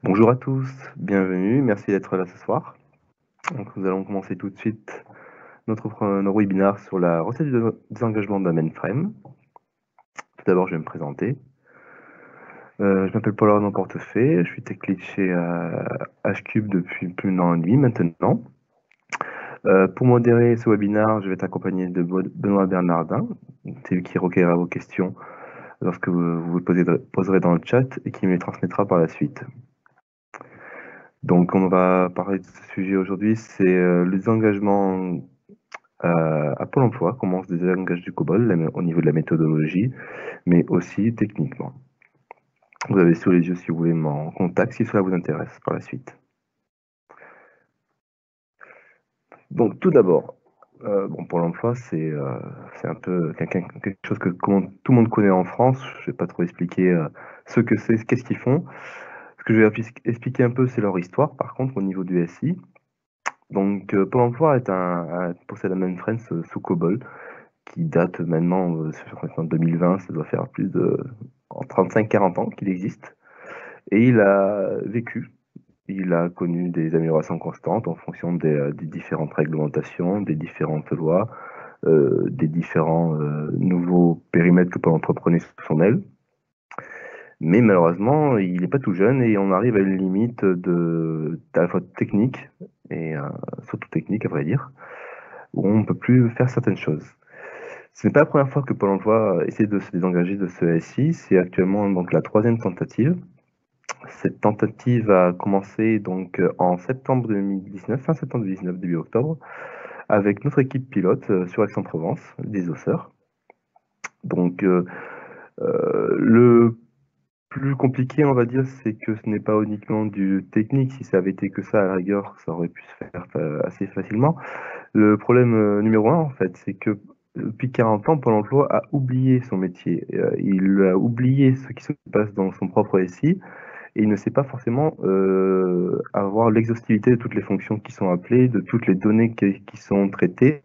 Bonjour à tous, bienvenue, merci d'être là ce soir. Donc, nous allons commencer tout de suite notre webinaire sur la recette du désengagement d'un mainframe. Tout d'abord, je vais me présenter. Je m'appelle Paul Arnaud Portefeuille, je suis tech lead chez Hcube depuis plus d'un an et demi maintenant. Pour modérer ce webinaire, je vais être accompagné de Benoît Bernardin, c'est lui qui recueillera vos questions lorsque vous poserez dans le chat et qui me les transmettra par la suite. Donc, on va parler de ce sujet aujourd'hui, c'est le désengagement à Pôle emploi, comment on se désengage du COBOL au niveau de la méthodologie, mais aussi techniquement. Vous avez sous les yeux si vous voulez mon contact, si cela vous intéresse par la suite. Donc, tout d'abord, Pôle emploi, c'est un peu quelque chose que tout le monde connaît en France. Je ne vais pas trop expliquer ce que c'est, qu'est-ce qu'ils font. Ce que je vais expliquer un peu, c'est leur histoire, par contre, au niveau du SI. Donc, Pôle emploi possède un mainframe sous COBOL qui date maintenant, en 2020, ça doit faire plus de 35-40 ans qu'il existe. Et il a vécu, il a connu des améliorations constantes en fonction des différentes réglementations, des différentes lois, des différents nouveaux périmètres que Pôle emploi prenait sous son aile. Mais malheureusement, il n'est pas tout jeune et on arrive à une limite à la fois technique et surtout technique, à vrai dire, où on ne peut plus faire certaines choses. Ce n'est pas la première fois que Pôle emploi essaie de se désengager de ce SI, c'est actuellement donc la troisième tentative. Cette tentative a commencé donc en septembre 2019, fin septembre 2019, début octobre, avec notre équipe pilote sur Aix-en-Provence, des Osseurs. Donc le plus compliqué, on va dire, c'est que ce n'est pas uniquement du technique. Si ça avait été que ça, à la rigueur, ça aurait pu se faire assez facilement. Le problème numéro un, en fait, c'est que depuis 40 ans, Pôle emploi a oublié son métier. Il a oublié ce qui se passe dans son propre SI et il ne sait pas forcément avoir l'exhaustivité de toutes les fonctions qui sont appelées, de toutes les données qui sont traitées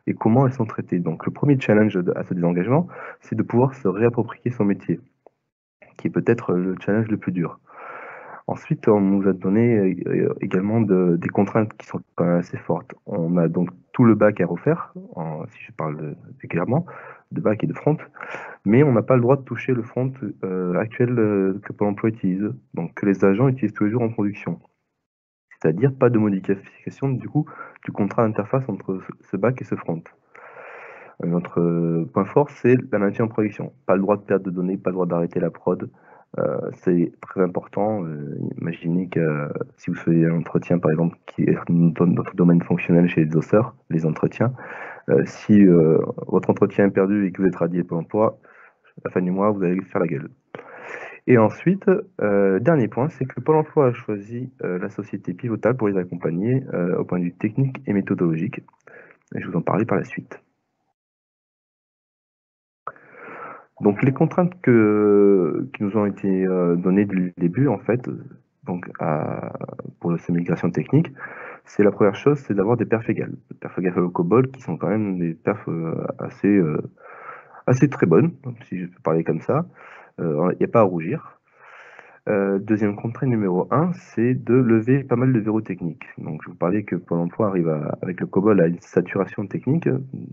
et comment elles sont traitées. Donc le premier challenge à ce désengagement, c'est de pouvoir se réapproprier son métier, qui est peut-être le challenge le plus dur. Ensuite, on nous a donné également des contraintes qui sont quand même assez fortes. On a donc tout le back à refaire, si je parle clairement, de back et de front, mais on n'a pas le droit de toucher le front actuel que Pôle emploi utilise, donc que les agents utilisent tous les jours en production. C'est-à-dire pas de modification du coup du contrat d'interface entre ce back et ce front. Notre point fort, c'est la maintien en production. Pas le droit de perdre de données, pas le droit d'arrêter la prod. C'est très important. Imaginez que si vous faisiez un entretien, par exemple, qui est dans notre domaine fonctionnel chez les osseurs, les entretiens, si votre entretien est perdu et que vous êtes radié Pôle emploi, à la fin du mois, vous allez faire la gueule. Et ensuite, dernier point, c'est que Pôle emploi a choisi la société Pivotal pour les accompagner au point de vue technique et méthodologique. Et je vous en parlerai par la suite. Donc les contraintes qui nous ont été données dès le début, en fait, donc pour ces migrations techniques, c'est la première chose, c'est d'avoir des perfs égales. Des perfs égales au COBOL qui sont quand même des perfs assez très bonnes, si je peux parler comme ça. Il n'y a pas à rougir. Deuxième contrainte numéro 1, c'est de lever pas mal de verrous techniques. Donc je vous parlais que Pôle emploi arrive avec le COBOL à une saturation technique,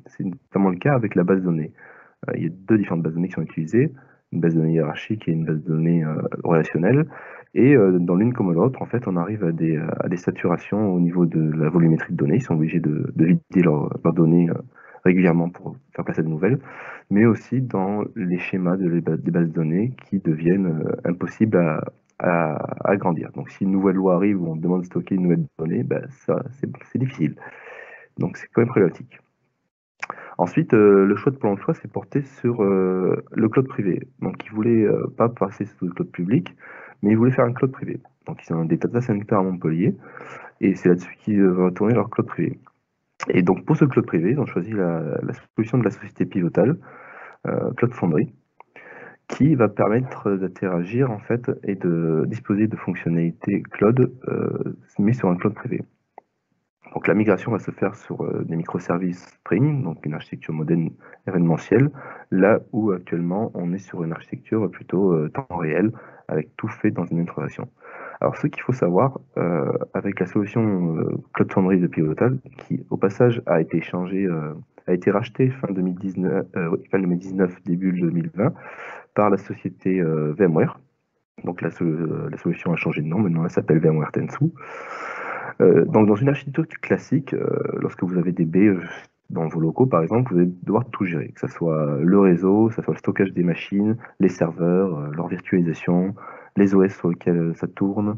c'est notamment le cas avec la base de données. Il y a deux différentes bases de données qui sont utilisées, une base de données hiérarchique et une base de données relationnelle. Et dans l'une comme l'autre, en fait, on arrive à des saturations au niveau de la volumétrie de données. Ils sont obligés de vider leurs données régulièrement pour faire place à de nouvelles, mais aussi dans les schémas des bases de données qui deviennent impossibles à agrandir. Donc si une nouvelle loi arrive où on demande de stocker une nouvelle donnée, ben, ça c'est difficile. Donc c'est quand même problématique. Ensuite, le choix de Pôle emploi s'est porté sur le cloud privé. Donc, ils ne voulaient pas passer sur le cloud public, mais ils voulaient faire un cloud privé. Donc, ils ont des data centers à Montpellier, et c'est là-dessus qu'ils vont tourner leur cloud privé. Et donc, pour ce cloud privé, ils ont choisi la solution de la société Pivotal, Cloud Foundry, qui va permettre d'interagir en fait et de disposer de fonctionnalités cloud, mais sur un cloud privé. Donc la migration va se faire sur des microservices Spring, donc une architecture moderne événementielle, là où actuellement on est sur une architecture plutôt temps réel, avec tout fait dans une intégration. Alors, ce qu'il faut savoir, avec la solution Cloud Foundry de Pivotal, qui au passage a été changée, a été rachetée fin 2019, oui, fin 2019, début 2020, par la société VMware. Donc la solution a changé de nom, maintenant elle s'appelle VMware Tanzu. Donc dans une architecture classique, lorsque vous avez des baies dans vos locaux, par exemple, vous allez devoir tout gérer, que ce soit le réseau, que ce soit le stockage des machines, les serveurs, leur virtualisation, les OS sur lesquels ça tourne,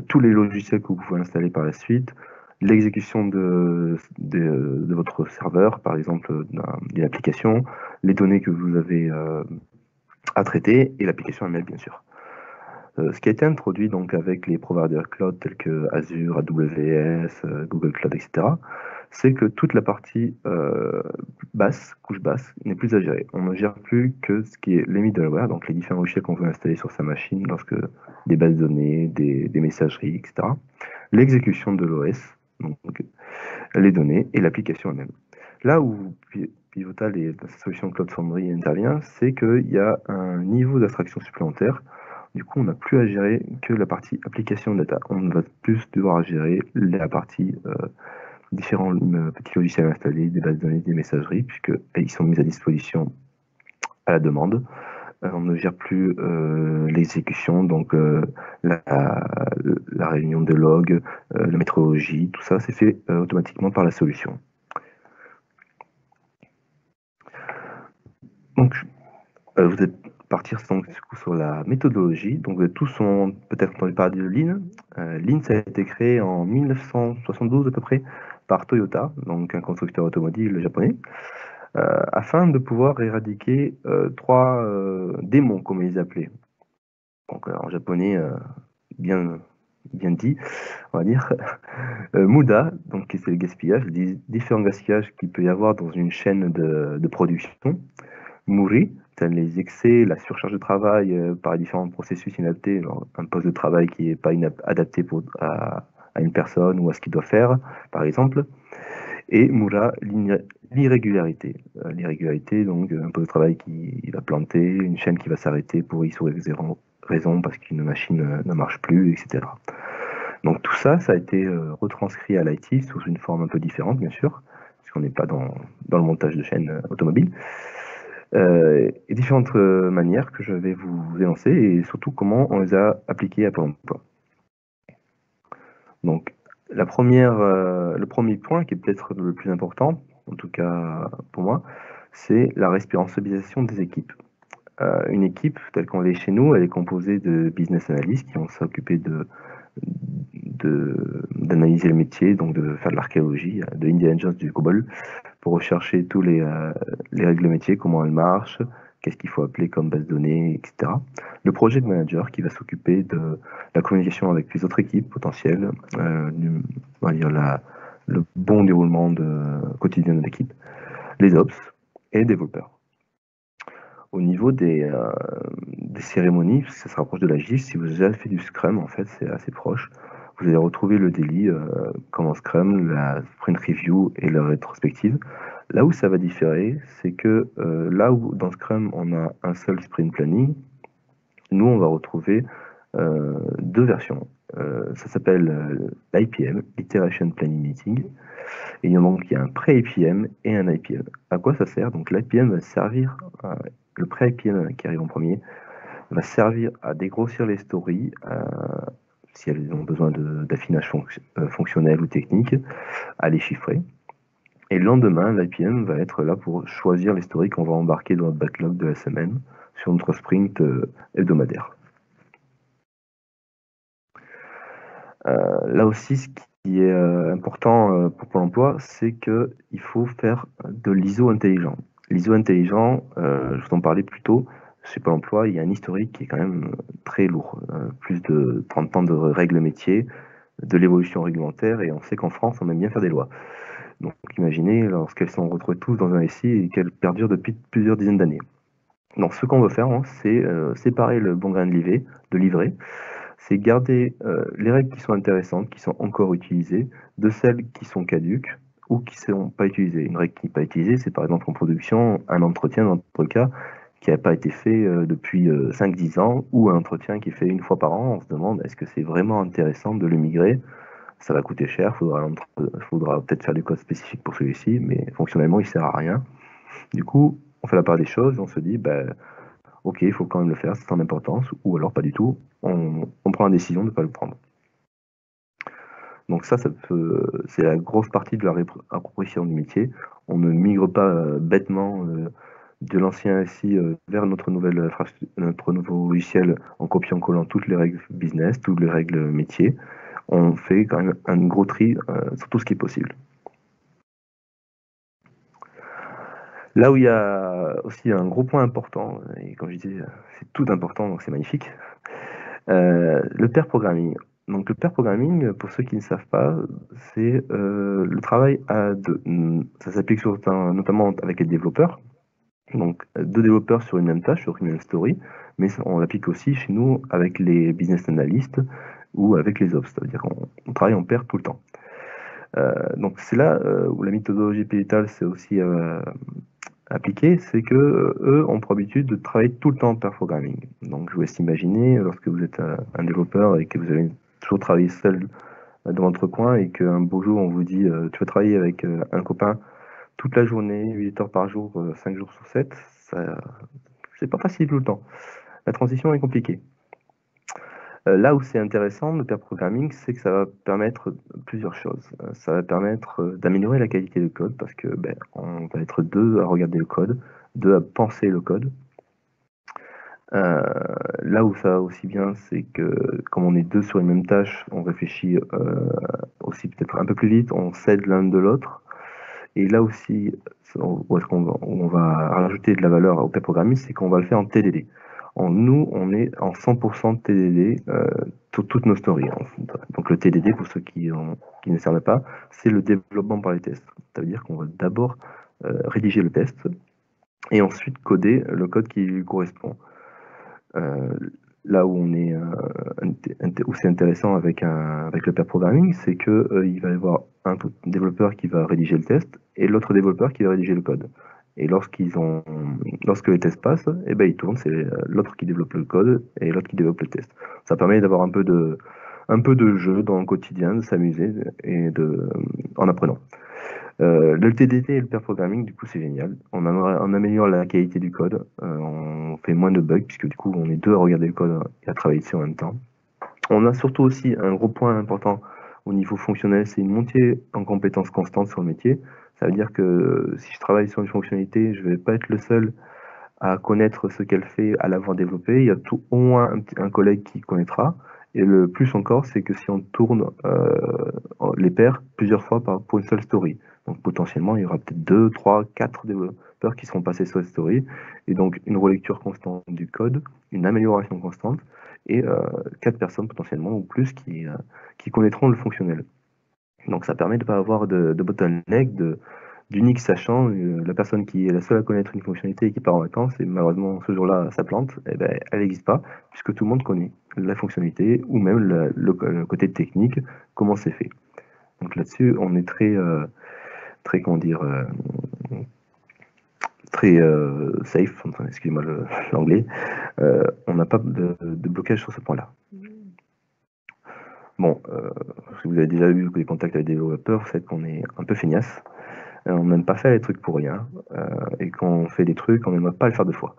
tous les logiciels que vous pouvez installer par la suite, l'exécution de votre serveur, par exemple d'une application, les données que vous avez à traiter et l'application elle-même, bien sûr. Ce qui a été introduit donc avec les providers cloud tels que Azure, AWS, Google Cloud, etc., c'est que toute la partie basse, couche basse, n'est plus à gérer. On ne gère plus que ce qui est les middleware, donc les différents logiciels qu'on veut installer sur sa machine lorsque des bases de données, des messageries, etc. L'exécution de l'OS, donc les données et l'application elle-même. Là où Pivotal et la solution Cloud Foundry intervient, c'est qu'il y a un niveau d'abstraction supplémentaire. Du coup, on n'a plus à gérer que la partie application data. On va plus devoir gérer la partie différents petits logiciels installés, des bases de données, des messageries, puisqu'ils sont mis à disposition à la demande. On ne gère plus l'exécution, donc la réunion de logs, la métrologie, tout ça, c'est fait automatiquement par la solution. Donc, vous êtes partir donc, sur la méthodologie. Donc, vous avez tous peut-être entendu parler de Lean. Lean, ça a été créé en 1972 à peu près par Toyota, donc un constructeur automobile japonais, afin de pouvoir éradiquer 3 démons, comme ils les appelaient. Donc, en japonais, bien dit, on va dire. Muda, donc c'est le gaspillage, les différents gaspillages qu'il peut y avoir dans une chaîne de production. Muri, les excès, la surcharge de travail par les différents processus inadaptés, un poste de travail qui n'est pas adapté à une personne ou à ce qu'il doit faire, par exemple. Et Mura, l'irrégularité. L'irrégularité, donc un poste de travail qui va planter, une chaîne qui va s'arrêter pour X ou X raison parce qu'une machine ne marche plus, etc. Donc tout ça, ça a été retranscrit à l'IT sous une forme un peu différente, bien sûr, puisqu'on n'est pas dans le montage de chaînes automobiles. Et différentes manières que je vais vous énoncer et surtout comment on les a appliquées à Pôle emploi. Donc, le premier point qui est peut-être le plus important, en tout cas pour moi, c'est la responsabilisation des équipes. Une équipe, telle qu'on l'est chez nous, elle est composée de business analysts qui vont s'occuper d'analyser le métier, donc de faire de l'archéologie, de Indiana Jones du COBOL, pour rechercher tous les règles métiers, comment elles marchent, qu'est-ce qu'il faut appeler comme base de données, etc. Le project manager qui va s'occuper de la communication avec les autres équipes potentielles, on va dire le bon déroulement quotidien de l'équipe, les ops et les développeurs. Au niveau des cérémonies, parce que ça se rapproche de l'agile, si vous avez fait du Scrum, en fait, c'est assez proche. Vous allez retrouver le daily comme en Scrum, la sprint review et la rétrospective. Là où ça va différer, c'est que là où dans Scrum, on a un seul sprint planning, nous, on va retrouver 2 versions. Ça s'appelle l'IPM, Iteration Planning Meeting. Et donc, il y a un pré-IPM et un IPM. À quoi ça sert? Donc, l'IPM va servir, le pré-IPM qui arrive en premier, va servir à dégrossir les stories, si elles ont besoin d'affinage fonctionnel ou technique, à les chiffrer. Et le lendemain, l'IPM va être là pour choisir les stories qu'on va embarquer dans notre backlog de la semaine sur notre sprint hebdomadaire. Là aussi, ce qui est important pour Pôle emploi, c'est qu'il faut faire de l'ISO intelligent. L'ISO intelligent, je vous en parlais plus tôt, chez Pôle emploi, il y a un historique qui est quand même très lourd. Plus de 30 ans de règles métiers, de l'évolution réglementaire, et on sait qu'en France, on aime bien faire des lois. Donc imaginez lorsqu'elles sont retrouvées tous dans un SI et qu'elles perdurent depuis plusieurs dizaines d'années. Donc ce qu'on veut faire, c'est séparer le bon grain de l'ivraie, c'est garder les règles qui sont intéressantes, qui sont encore utilisées, de celles qui sont caduques ou qui ne sont pas utilisées. Une règle qui n'est pas utilisée, c'est par exemple en production, un entretien dans notre cas, qui n'a pas été fait depuis 5-10 ans, ou un entretien qui est fait une fois par an. On se demande, est-ce que c'est vraiment intéressant de le migrer? Ça va coûter cher, faudra peut-être faire des codes spécifiques pour celui-ci, mais fonctionnellement, il sert à rien. Du coup, on fait la part des choses et on se dit, ok, il faut quand même le faire, c'est sans importance, ou alors pas du tout, on prend la décision de ne pas le prendre. Donc ça c'est la grosse partie de la réappropriation du métier. On ne migre pas bêtement de l'ancien SI vers notre nouveau logiciel en copiant-collant toutes les règles business, toutes les règles métiers. On fait quand même un gros tri sur tout ce qui est possible. Là où il y a aussi un gros point important, et comme je disais, c'est tout important, donc c'est magnifique, le pair programming. Donc le pair programming, pour ceux qui ne savent pas, c'est le travail à deux. Ça s'applique notamment avec les développeurs. Donc deux développeurs sur une même tâche, sur une même story, mais on l'applique aussi chez nous avec les business analysts ou avec les ops. Ça veut dire qu'on travaille en pair tout le temps. Donc c'est là où la méthodologie Pétal s'est aussi appliquée, c'est que eux ont pour habitude de travailler tout le temps en pair programming. Donc je vous laisse imaginer, lorsque vous êtes un développeur et que vous avez toujours travaillé seul dans votre coin et qu'un beau jour on vous dit tu vas travailler avec un copain toute la journée, 8 heures par jour, 5 jours sur 7, c'est pas facile tout le temps. La transition est compliquée. Là où c'est intéressant, le pair programming, c'est que ça va permettre plusieurs choses. Ça va permettre d'améliorer la qualité du code parce que on va être deux à regarder le code, deux à penser le code. Là où ça va aussi bien, c'est que comme on est deux sur une même tâche, on réfléchit aussi peut-être un peu plus vite, on s'aide l'un de l'autre. Et là aussi, où on va rajouter de la valeur au pair programming, c'est qu'on va le faire en TDD. Nous, on est en 100% de TDD toutes nos stories. Donc le TDD, pour ceux qui ne savent pas, c'est le développement par les tests. Ça veut dire qu'on va d'abord rédiger le test et ensuite coder le code qui lui correspond. Là où c'est intéressant avec le pair programming, c'est que il va y avoir un développeur qui va rédiger le test et l'autre développeur qui va rédiger le code. Et lorsque les tests passent, ils tournent, c'est l'autre qui développe le code et l'autre qui développe le test. Ça permet d'avoir un peu de jeu dans le quotidien, de s'amuser en apprenant. Le TDD et le pair programming, du coup, c'est génial. On améliore la qualité du code, on fait moins de bugs, puisque du coup, on est deux à regarder le code et à travailler dessus en même temps. On a surtout aussi un gros point important au niveau fonctionnel, c'est une montée en compétences constante sur le métier. Ça veut dire que si je travaille sur une fonctionnalité, je ne vais pas être le seul à connaître ce qu'elle fait, à l'avoir développée. Il y a au moins un collègue qui connaîtra. Et le plus encore, c'est que si on tourne les pairs plusieurs fois pour une seule story. Donc potentiellement, il y aura peut-être 2, 3, 4 développeurs qui seront passés sur cette story. Et donc une relecture constante du code, une amélioration constante, et 4 personnes potentiellement ou plus qui connaîtront le fonctionnel. Donc ça permet de ne pas avoir de bottleneck, d'unique sachant, la personne qui est la seule à connaître une fonctionnalité et qui part en vacances, et malheureusement ce jour-là ça plante, elle n'existe pas, puisque tout le monde connaît la fonctionnalité ou même le côté technique, comment c'est fait. Donc là-dessus, on est très comment dire, très safe, enfin, excusez-moi l'anglais, on n'a pas de blocage sur ce point-là. Bon, si vous avez déjà eu des contacts avec des développeurs, vous savez qu'on est un peu feignasse. On n'aime pas faire les trucs pour rien. Et quand on fait des trucs, on n'aimerait pas le faire deux fois.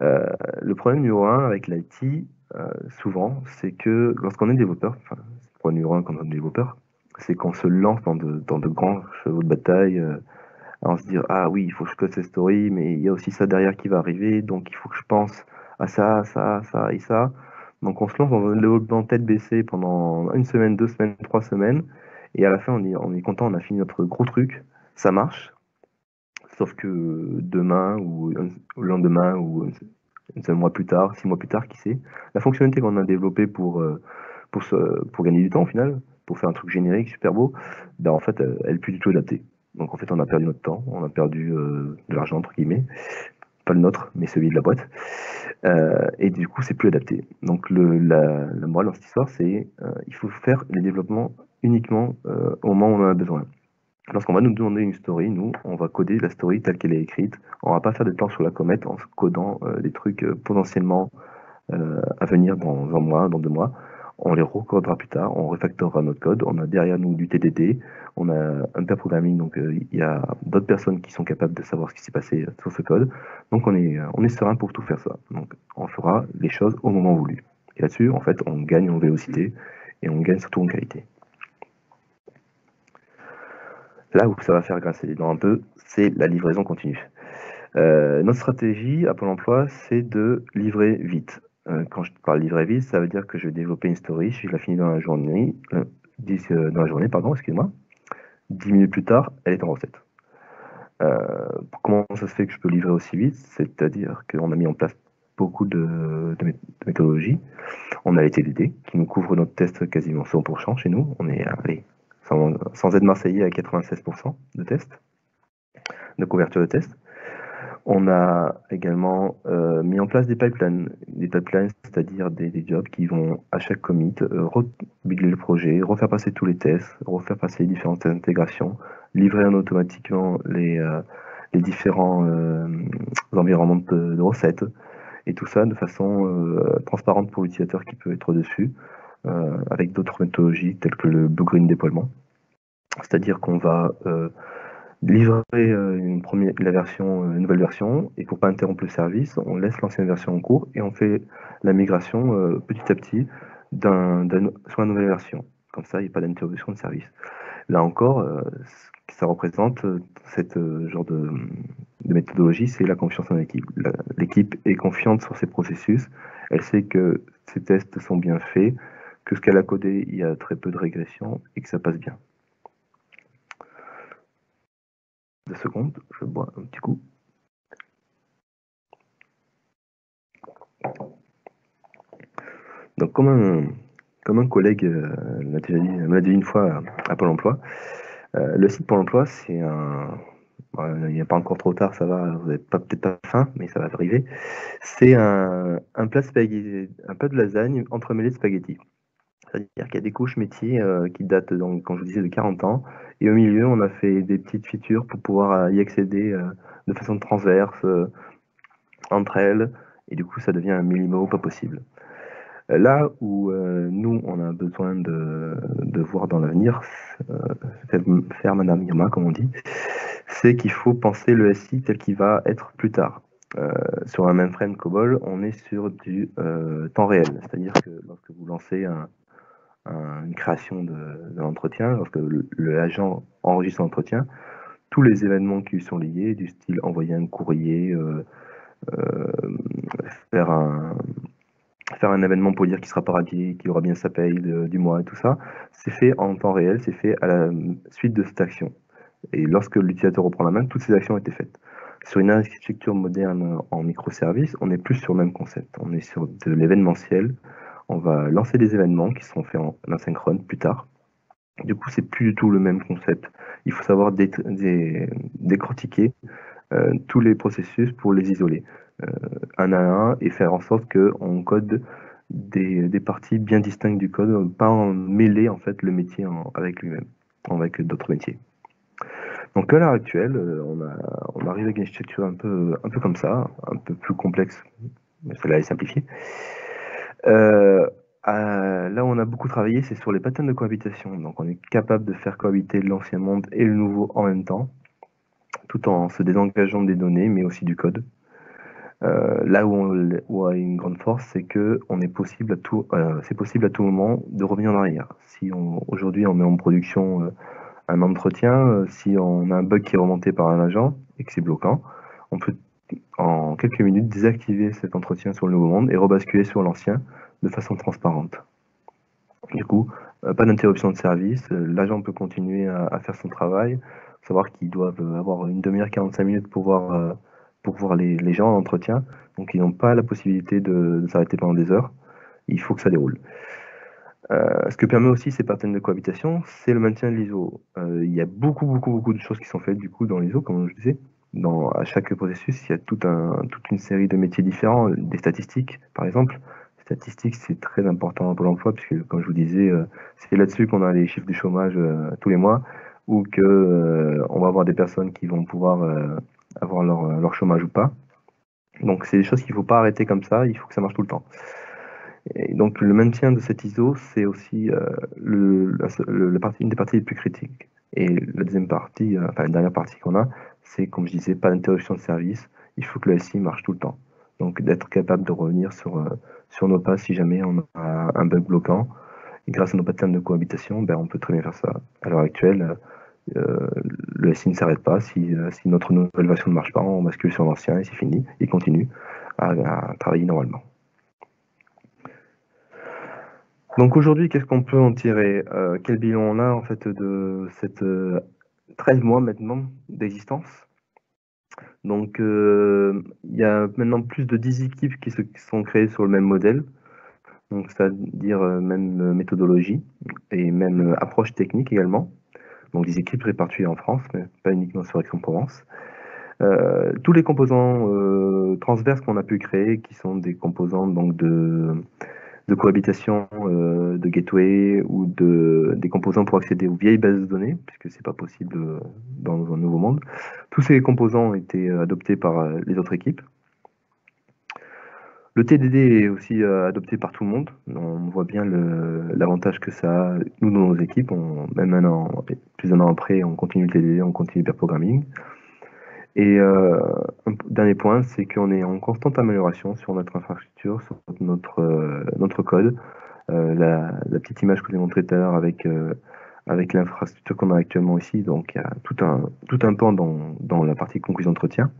Le problème numéro un avec l'IT, souvent, c'est que lorsqu'on est développeur, enfin, le problème numéro un quand on est développeur, c'est qu'on se lance dans de grands chevaux de bataille, à se dire ah oui, il faut que je code cette story, mais il y a aussi ça derrière qui va arriver, donc il faut que je pense à ça, ça, ça et ça. Donc on se lance dans un développement tête baissée pendant une semaine, 2 semaines, 3 semaines, et à la fin on est content, on a fini notre gros truc, ça marche, sauf que demain ou le lendemain ou un mois plus tard, 6 mois plus tard, qui sait, la fonctionnalité qu'on a développée pour gagner du temps au final, pour faire un truc générique super beau, en fait elle n'est plus du tout adaptée. Donc en fait on a perdu notre temps, on a perdu de l'argent entre guillemets, pas le nôtre, mais celui de la boîte. Et du coup c'est plus adapté. Donc la morale dans cette histoire, c'est il faut faire les développements uniquement au moment où on en a besoin. Lorsqu'on va nous demander une story, nous, on va coder la story telle qu'elle est écrite. On va pas faire de plan sur la comète en codant des trucs potentiellement à venir dans un mois, dans 2 mois. On les recodera plus tard, on refactorera notre code. On a derrière nous du TDD, on a un pair programming, donc il y a d'autres personnes qui sont capables de savoir ce qui s'est passé sur ce code. Donc on est serein pour tout faire ça. Donc on fera les choses au moment voulu. Et là-dessus, en fait, on gagne en vélocité et on gagne surtout en qualité. Là où ça va faire grincer les dents un peu, c'est la livraison continue. Notre stratégie à Pôle emploi, c'est de livrer vite. Quand je parle livrer vite, ça veut dire que je vais développer une story, si je la finis dans la journée, pardon, excuse-moi, 10 minutes plus tard, elle est en recette. Comment ça se fait que je peux livrer aussi vite? C'est-à-dire qu'on a mis en place beaucoup de méthodologies. On a les TDD qui nous couvrent notre test quasiment 100% chez nous. On est allez, sans être marseillais à 96% de tests, de couverture de tests. On a également mis en place des pipelines, c'est-à-dire des jobs qui vont à chaque commit rebugler le projet, refaire passer tous les tests, refaire passer les différentes intégrations, livrer automatiquement les différents environnements de recettes, et tout ça de façon transparente pour l'utilisateur qui peut être dessus, avec d'autres méthodologies telles que le blue green déploiement. C'est-à-dire qu'on va livrer une nouvelle version, et pour pas interrompre le service, on laisse l'ancienne version en cours et on fait la migration petit à petit sur la nouvelle version. Comme ça, il n'y a pas d'interruption de service. Là encore, ce que ça représente, cette genre de méthodologie, c'est la confiance en l'équipe. L'équipe est confiante sur ses processus, elle sait que ses tests sont bien faits, que ce qu'elle a codé, il y a très peu de régression et que ça passe bien. 2 secondes, je bois un petit coup. Donc, comme un collègue me l'a dit une fois à Pôle emploi, le site Pôle emploi, c'est il n'y a pas encore trop tard, ça va, vous n'avez peut-être pas faim, mais ça va arriver. C'est un plat de lasagne entremêlé de spaghettis. C'est-à-dire qu'il y a des couches métiers qui datent, donc, comme je vous disais, de 40 ans. Et au milieu, on a fait des petites features pour pouvoir y accéder de façon transverse, entre elles. Et du coup, ça devient un millimo pas possible. Là où nous, on a besoin de voir dans l'avenir, faire Madame Irma, comme on dit, c'est qu'il faut penser le SI tel qu'il va être plus tard. Sur un mainframe COBOL, on est sur du temps réel, c'est-à-dire que lorsque vous lancez une création de l'entretien, lorsque l'agent enregistre l'entretien, tous les événements qui lui sont liés, du style envoyer un courrier, faire un événement pour dire qu'il sera pas radié, qu'il aura bien sa paye du mois et tout ça, c'est fait en temps réel, c'est fait à la suite de cette action. Et lorsque l'utilisateur reprend la main, toutes ces actions ont été faites. Sur une architecture moderne en microservices, on n'est plus sur le même concept. On est sur de l'événementiel. On va lancer des événements qui seront faits en asynchrone plus tard. Du coup, c'est plus du tout le même concept. Il faut savoir décortiquer tous les processus pour les isoler un à un et faire en sorte qu'on code des parties bien distinctes du code, pas en mêler en fait le métier avec lui-même, avec d'autres métiers. Donc à l'heure actuelle, on arrive avec une structure un peu comme ça, un peu plus complexe, mais celle-là est simplifiée. Là où on a beaucoup travaillé, c'est sur les patterns de cohabitation. Donc on est capable de faire cohabiter l'ancien monde et le nouveau en même temps, tout en se désengageant des données, mais aussi du code. Là où a une grande force, c'est que c'est possible à tout moment de revenir en arrière. Si aujourd'hui on met en production un entretien, si on a un bug qui est remonté par un agent et que c'est bloquant, on peut en quelques minutes désactiver cet entretien sur le nouveau monde et rebasculer sur l'ancien de façon transparente. Du coup, pas d'interruption de service, l'agent peut continuer à faire son travail, savoir qu'ils doivent avoir une demi-heure, 45 minutes pour voir les gens en entretien, donc ils n'ont pas la possibilité de s'arrêter pendant des heures, il faut que ça déroule. Ce que permet aussi ces patterns de cohabitation, c'est le maintien de l'ISO. Il y a beaucoup de choses qui sont faites du coup dans l'ISO, comme je disais. À chaque processus, il y a toute une série de métiers différents, des statistiques par exemple. Les statistiques, c'est très important pour l'emploi, puisque comme je vous disais, c'est là-dessus qu'on a les chiffres du chômage tous les mois. ou que on va avoir des personnes qui vont pouvoir avoir leur chômage ou pas. Donc c'est des choses qu'il ne faut pas arrêter comme ça, il faut que ça marche tout le temps. Et donc le maintien de cette ISO, c'est aussi une des parties les plus critiques. Et la deuxième partie, enfin la dernière partie qu'on a, c'est comme je disais, pas d'interruption de service. Il faut que le SI marche tout le temps. Donc d'être capable de revenir sur nos pas si jamais on a un bug bloquant. Et grâce à nos patterns de cohabitation, ben, on peut très bien faire ça. À l'heure actuelle, le SI ne s'arrête pas. Si notre nouvelle version ne marche pas, on bascule sur l'ancien et c'est fini. Il continue à travailler normalement. Donc aujourd'hui, qu'est-ce qu'on peut en tirer? Quel bilan on a en fait de cette 13 mois maintenant d'existence? Donc il y a maintenant plus de 10 équipes qui sont créées sur le même modèle, donc c'est-à-dire même méthodologie et même approche technique également. Donc des équipes réparties en France, mais pas uniquement sur Aix-en-Provence. Tous les composants transverses qu'on a pu créer, qui sont des composants donc de cohabitation, de gateway ou des composants pour accéder aux vieilles bases de données, puisque c'est pas possible dans un nouveau monde. Tous ces composants ont été adoptés par les autres équipes. Le TDD est aussi adopté par tout le monde. On voit bien l'avantage que ça a. Nous, dans nos équipes, même plus d'un an après, on continue le TDD, on continue le pair programming. Et un dernier point, c'est qu'on est en constante amélioration sur notre infrastructure, sur notre code. La petite image que je vous ai montrée tout à l'heure avec l'infrastructure qu'on a actuellement ici, donc il y a tout un pan dans la partie conclusion d'entretien.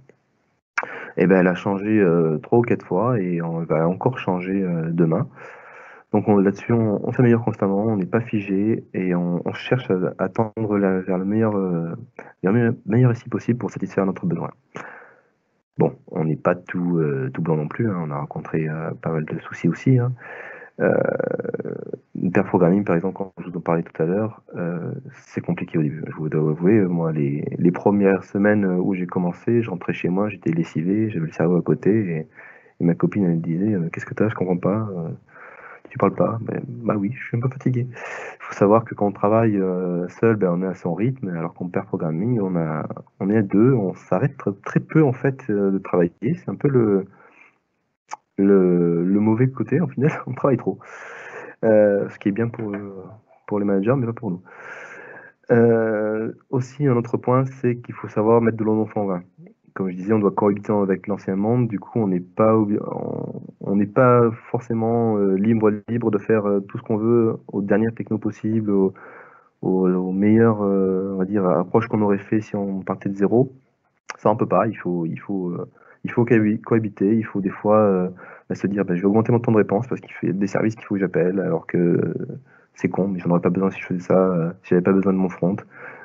Et ben elle a changé 3 ou 4 fois et on va encore changer demain. Donc là-dessus, on s'améliore constamment, on n'est pas figé et on cherche à tendre vers le meilleur récit possible pour satisfaire notre besoin. Bon, on n'est pas tout blanc non plus, hein, on a rencontré pas mal de soucis aussi. Hein. Pair programming, par exemple, quand je vous en parlais tout à l'heure, c'est compliqué au début. Je vous dois avouer, moi, les premières semaines où j'ai commencé, je rentrais chez moi, j'étais lessivé, j'avais le cerveau à côté, et ma copine, elle me disait qu'est-ce que t'as, je comprends pas, tu parles pas. Ben, bah oui, je suis un peu fatigué. Il faut savoir que quand on travaille seul, ben, on est à son rythme, alors qu'en pair programming, on est à deux, on s'arrête très peu en fait de travailler. C'est un peu le mauvais côté, en final, on travaille trop. Ce qui est bien pour les managers, mais pas pour nous. Aussi, un autre point, c'est qu'il faut savoir mettre de l'eau dans son vin. Comme je disais, on doit cohabiter avec l'ancien monde, du coup, on n'est pas forcément libre de faire tout ce qu'on veut aux dernières techno possibles, aux meilleures, on va dire, approches qu'on aurait fait si on partait de zéro. Ça, on peut pas. Il faut cohabiter. Il faut des fois se dire, je vais augmenter mon temps de réponse parce qu'il y a des services qu'il faut que j'appelle, alors que c'est con, mais j'en aurais pas besoin si je faisais ça, si j'avais pas besoin de mon front.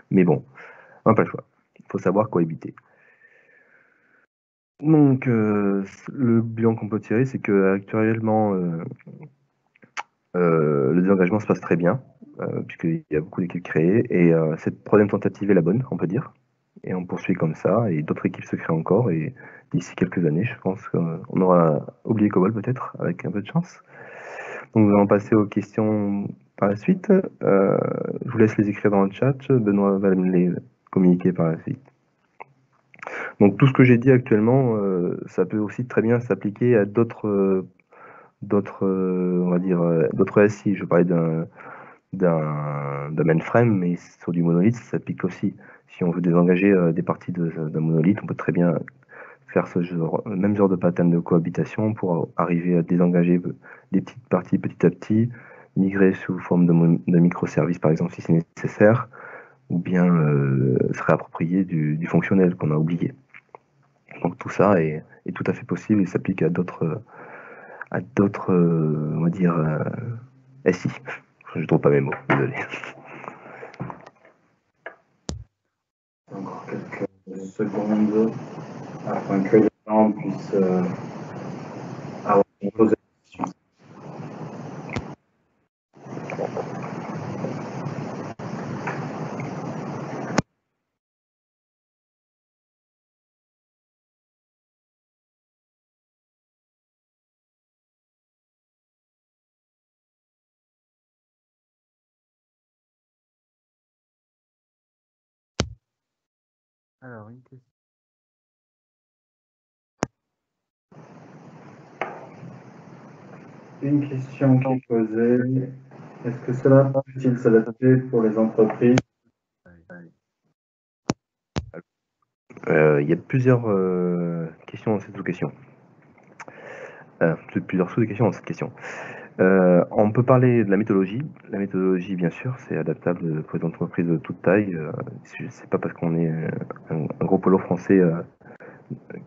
Mais bon, on n'a pas le choix. Il faut savoir cohabiter. Donc, le bilan qu'on peut tirer, c'est que actuellement, le désengagement se passe très bien, puisqu'il y a beaucoup d'équipes créées, et cette troisième tentative est la bonne, on peut dire. Et on poursuit comme ça, et d'autres équipes se créent encore, et d'ici quelques années, je pense qu'on aura oublié COBOL peut-être, avec un peu de chance. Donc nous allons passer aux questions par la suite. Je vous laisse les écrire dans le chat, Benoît va me les communiquer par la suite. Donc tout ce que j'ai dit actuellement, ça peut aussi très bien s'appliquer à d'autres, on va dire, d'autres SI. Je parlais d'un mainframe, mais sur du monolithe, ça s'applique aussi. Si on veut désengager des parties d'un monolithe, on peut très bien faire même genre de pattern de cohabitation pour arriver à désengager des petites parties petit à petit, migrer sous forme de microservices par exemple si c'est nécessaire, ou bien se réapproprier du fonctionnel qu'on a oublié. Donc tout ça est tout à fait possible et s'applique à d'autres, on va dire, SI. Je ne trouve pas mes mots, désolé. Encore quelques secondes afin que les gens puissent avoir une pause. Alors, une question. Une question qui est posée, est-ce que cela peut-il s'adapter pour les entreprises? Il y a plusieurs questions dans cette sous-question. Plusieurs sous-questions dans cette question. On peut parler de la méthodologie. La méthodologie, bien sûr, c'est adaptable pour les entreprises de toute taille. C'est pas parce qu'on est un gros pôle français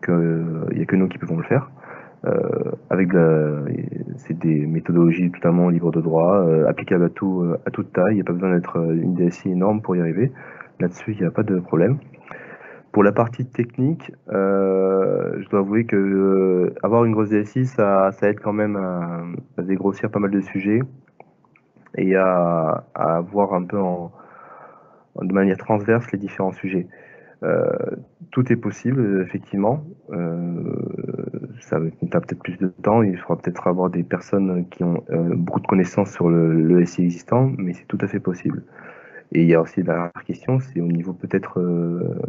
qu'il n'y a que nous qui pouvons le faire. C'est des méthodologies totalement libres de droit, applicables à toute taille. Il n'y a pas besoin d'être une DSI énorme pour y arriver. Là-dessus, il n'y a pas de problème. Pour la partie technique, je dois avouer que avoir une grosse DSI, ça aide quand même à dégrossir pas mal de sujets et à voir un peu de manière transverse les différents sujets. Tout est possible, effectivement. Ça va peut-être plus de temps. Il faudra peut-être avoir des personnes qui ont beaucoup de connaissances sur le SI existant, mais c'est tout à fait possible. Et il y a aussi la question, c'est au niveau peut-être,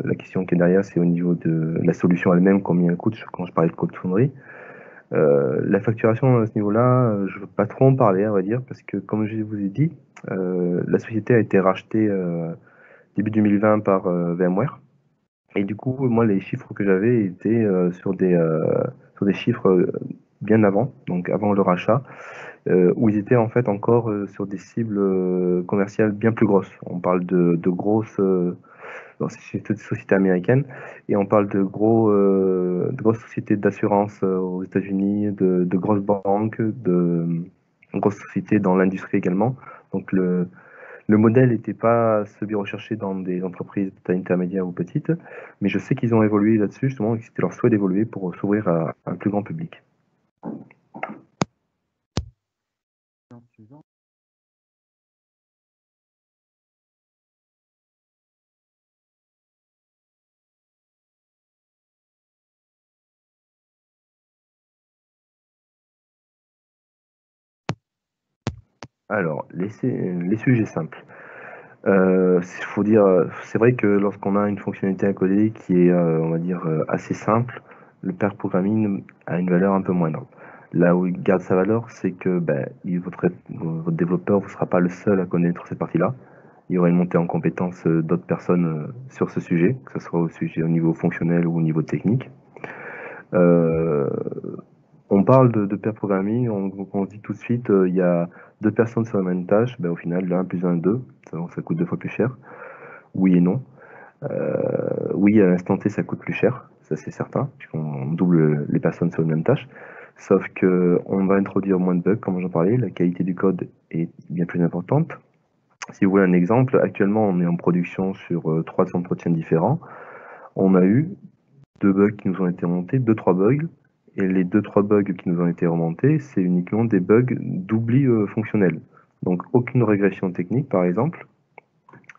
la question qui est derrière, c'est au niveau de la solution elle-même, combien elle coûte, quand je parlais de Code Foundry. La facturation à ce niveau-là, je ne veux pas trop en parler, on va dire, parce que comme je vous ai dit, la société a été rachetée début 2020 par VMware. Et du coup, moi, les chiffres que j'avais étaient sur des chiffres bien avant, donc avant le rachat, où ils étaient en fait encore sur des cibles commerciales bien plus grosses. On parle de grosses c'est toutes des sociétés américaines, et on parle de grosses sociétés d'assurance aux États-Unis, de grosses banques, de grosses sociétés dans l'industrie également. Donc le modèle n'était pas celui recherché dans des entreprises de taille intermédiaire ou petite, mais je sais qu'ils ont évolué là-dessus, justement, et que c'était leur souhait d'évoluer pour s'ouvrir à un plus grand public. Suivant. Alors, les sujets simples. Faut dire, c'est vrai que lorsqu'on a une fonctionnalité à coder qui est, on va dire, assez simple, le pair programming a une valeur un peu moindre. Là où il garde sa valeur, c'est que votre développeur ne sera pas le seul à connaître cette partie-là. Il y aura une montée en compétences d'autres personnes sur ce sujet, que ce soit au niveau fonctionnel ou au niveau technique. Euh, on parle de pair programming, on se dit tout de suite, il y a deux personnes sur la même tâche, ben, au final, 1 plus 1, 2, ça coûte 2 fois plus cher. Oui et non. Oui, à l'instant T, ça coûte plus cher, ça c'est certain, puisqu'on double les personnes sur une même tâche. Sauf que on va introduire moins de bugs, comme j'en parlais, la qualité du code est bien plus importante. Si vous voulez un exemple, actuellement on est en production sur 3 entretiens différents. On a eu 2 bugs qui nous ont été remontés, 2-3 bugs, et les 2-3 bugs qui nous ont été remontés, c'est uniquement des bugs d'oubli fonctionnel. Donc aucune régression technique par exemple,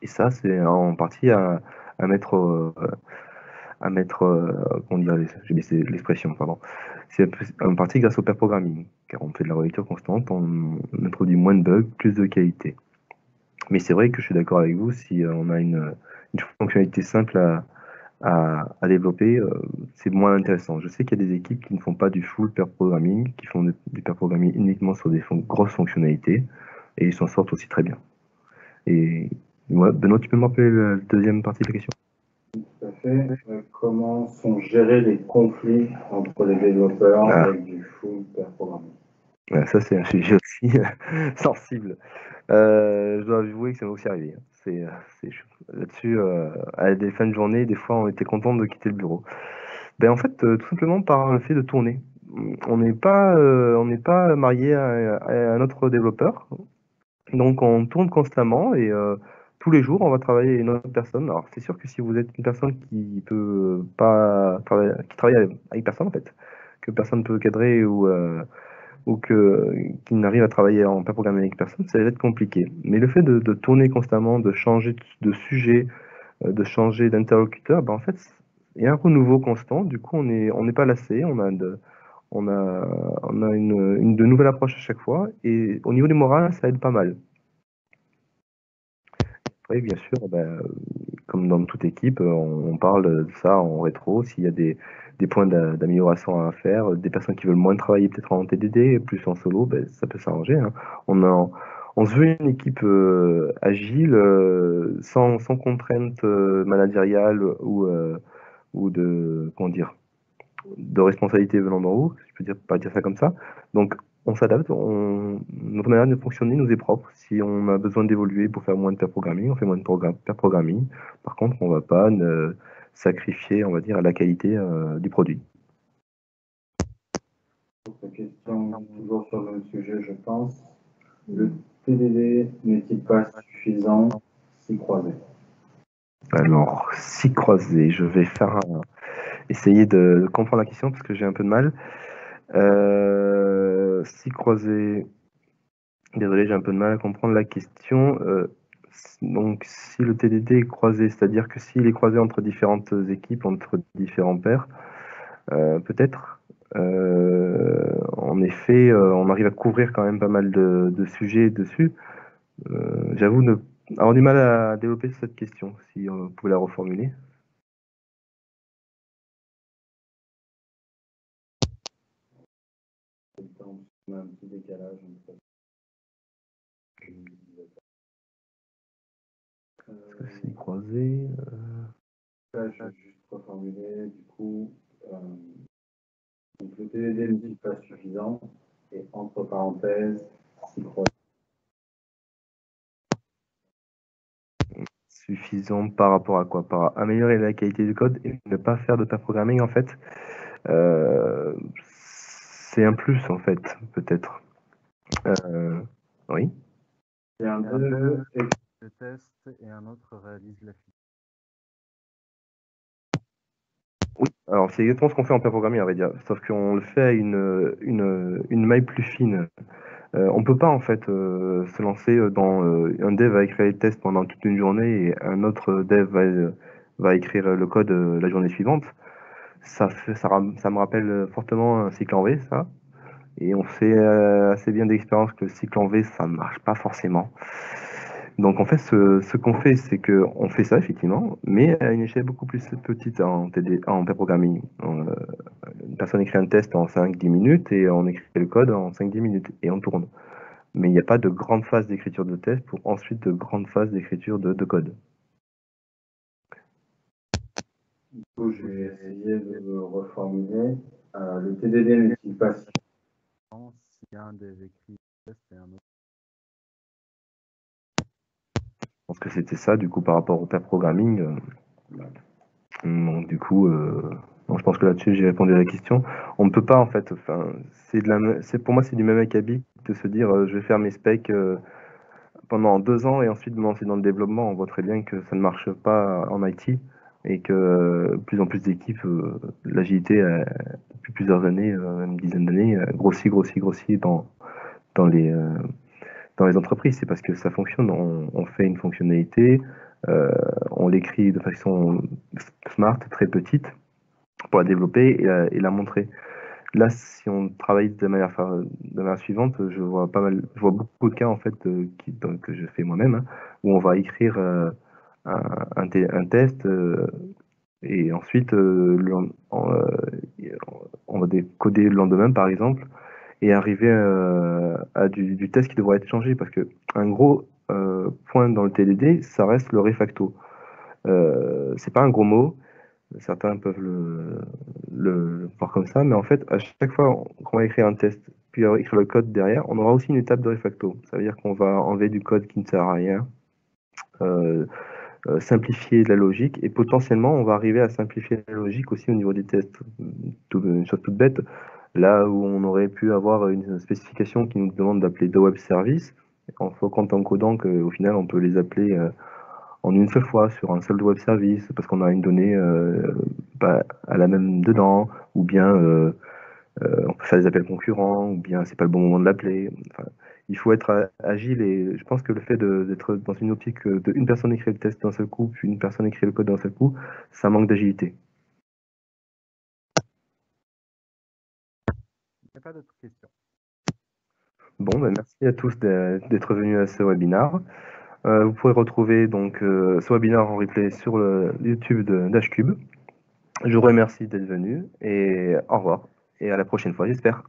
et ça c'est en partie à mettre comment dire, j'ai laissé l'expression, pardon. C'est en partie grâce au pair programming, car on fait de la relecture constante, on introduit moins de bugs, plus de qualité. Mais c'est vrai que je suis d'accord avec vous, si on a une fonctionnalité simple à développer, c'est moins intéressant. Je sais qu'il y a des équipes qui ne font pas du full pair programming, qui font du pair programming uniquement sur des grosses fonctionnalités, et ils s'en sortent aussi très bien. Et ouais, Benoît, tu peux me rappeler la deuxième partie de la question? Tout à fait. Comment sont gérés les conflits entre les développeurs avec du full pair programming? Ouais, ça, c'est un sujet aussi sensible. Je dois avouer que ça m'est aussi arrivé. Là-dessus, à des fins de journée, des fois, on était content de quitter le bureau. Ben, en fait, tout simplement par le fait de tourner. On n'est pas marié à un autre développeur, donc on tourne constamment et tous les jours, on va travailler avec une autre personne. Alors, c'est sûr que si vous êtes une personne qui peut pas travailler, qui travaille avec personne en fait, que personne ne peut cadrer ou qui n'arrive à travailler en pair programmé avec personne, ça va être compliqué. Mais le fait de tourner constamment, de changer de sujet, de changer d'interlocuteur, ben en fait, il y a un renouveau constant. Du coup, on n'est pas lassé, on a de nouvelles approches à chaque fois. Et au niveau du moral, ça aide pas mal. Oui, bien sûr, comme dans toute équipe, on parle de ça en rétro. S'il y a des points d'amélioration à faire, des personnes qui veulent moins travailler peut-être en TDD, plus en solo, ça peut s'arranger, hein. On a, on se veut une équipe agile, sans contraintes managériales ou de, comment dire, de responsabilité venant d'en haut, si je peux pas dire ça comme ça. Donc, on s'adapte, notre manière de fonctionner nous est propre. Si on a besoin d'évoluer pour faire moins de pair programming, on fait moins de pair programming. Par contre, on ne va pas sacrifier, on va dire, la qualité du produit. Autre question, toujours sur le même sujet, je pense. Le TDD n'est-il pas suffisant si croisé? Alors, si croisé, je vais essayer de comprendre la question parce que j'ai un peu de mal. Si croisé, désolé, j'ai un peu de mal à comprendre la question. Donc, si le TDD est croisé, c'est-à-dire que s'il est croisé entre différentes équipes, entre différents pairs, peut-être. En effet, on arrive à couvrir quand même pas mal de sujets dessus. J'avoue avoir du mal à développer cette question, si on pouvait la reformuler. On a un petit décalage. Si croisé. Là, je vais juste reformuler. Du coup, donc le TDD n'est-il pas suffisant? Et entre parenthèses, si croisé. Suffisant par rapport à quoi? Par améliorer la qualité du code et ne pas faire de pair programming en fait. C'est un plus en fait, peut-être. Oui. C'est un Un dev et le test et un autre réalise la fiche. Oui, alors c'est exactement ce qu'on fait en pair programming, on va dire, sauf qu'on le fait à une maille plus fine. On peut pas en fait se lancer dans un dev va écrire les tests pendant toute une journée et un autre dev va écrire le code la journée suivante. Ça me rappelle fortement un cycle en V, ça. Et on sait assez bien d'expérience que le cycle en V, ça ne marche pas forcément. Donc en fait, ce qu'on fait, c'est qu'on fait ça effectivement, mais à une échelle beaucoup plus petite en pair programming. Une personne écrit un test en 5-10 minutes et on écrit le code en 5-10 minutes et on tourne. Mais il n'y a pas de grande phase d'écriture de test pour ensuite de grandes phases d'écriture de code. du coup, je vais essayer de le reformuler. Le TDD n'est-il pas suffisant? Si un des écrits test et un autre. Je pense que c'était ça, du coup, par rapport au pair programming. Donc, du coup, je pense que là-dessus, j'ai répondu à la question. On ne peut pas, en fait, enfin, pour moi, c'est du même acabit de se dire, je vais faire mes specs pendant 2 ans et ensuite me lancer dans le développement. On voit très bien que ça ne marche pas en IT et que plus en plus d'équipes, l'agilité, depuis plusieurs années, une dizaine d'années, grossit dans les, euh, dans les entreprises. C'est parce que ça fonctionne. On fait une fonctionnalité, euh, on l'écrit de façon smart, très petite, pour la développer et la montrer. Là, si on travaille de manière suivante, je vois beaucoup de cas en fait que je fais moi-même, hein, où on va écrire un test et ensuite on va décoder le lendemain par exemple et arriver à du test qui devrait être changé parce que un gros point dans le TDD, ça reste le refacto. C'est pas un gros mot, certains peuvent le voir comme ça, mais en fait, à chaque fois qu'on va écrire un test, puis écrire le code derrière, on aura aussi une étape de refacto. Ça veut dire qu'on va enlever du code qui ne sert à rien, euh, simplifier la logique, et potentiellement, on va arriver à simplifier la logique aussi au niveau des tests. Une chose toute bête, là où on aurait pu avoir une spécification qui nous demande d'appeler deux web services, en quand en codant qu'au final, on peut les appeler en une seule fois sur un seul web service parce qu'on a une donnée à la même dedans, ou bien on peut faire des appels concurrents, ou bien c'est pas le bon moment de l'appeler. Enfin, il faut être agile et je pense que le fait d'être dans une optique de une personne écrit le test d'un seul coup, puis une personne écrit le code d'un seul coup, ça manque d'agilité. Il n'y a pas d'autres questions. Bon, merci à tous d'être venus à ce webinaire. Vous pourrez retrouver donc ce webinaire en replay sur le YouTube d'HCube. Je vous remercie d'être venu et au revoir et à la prochaine fois, j'espère.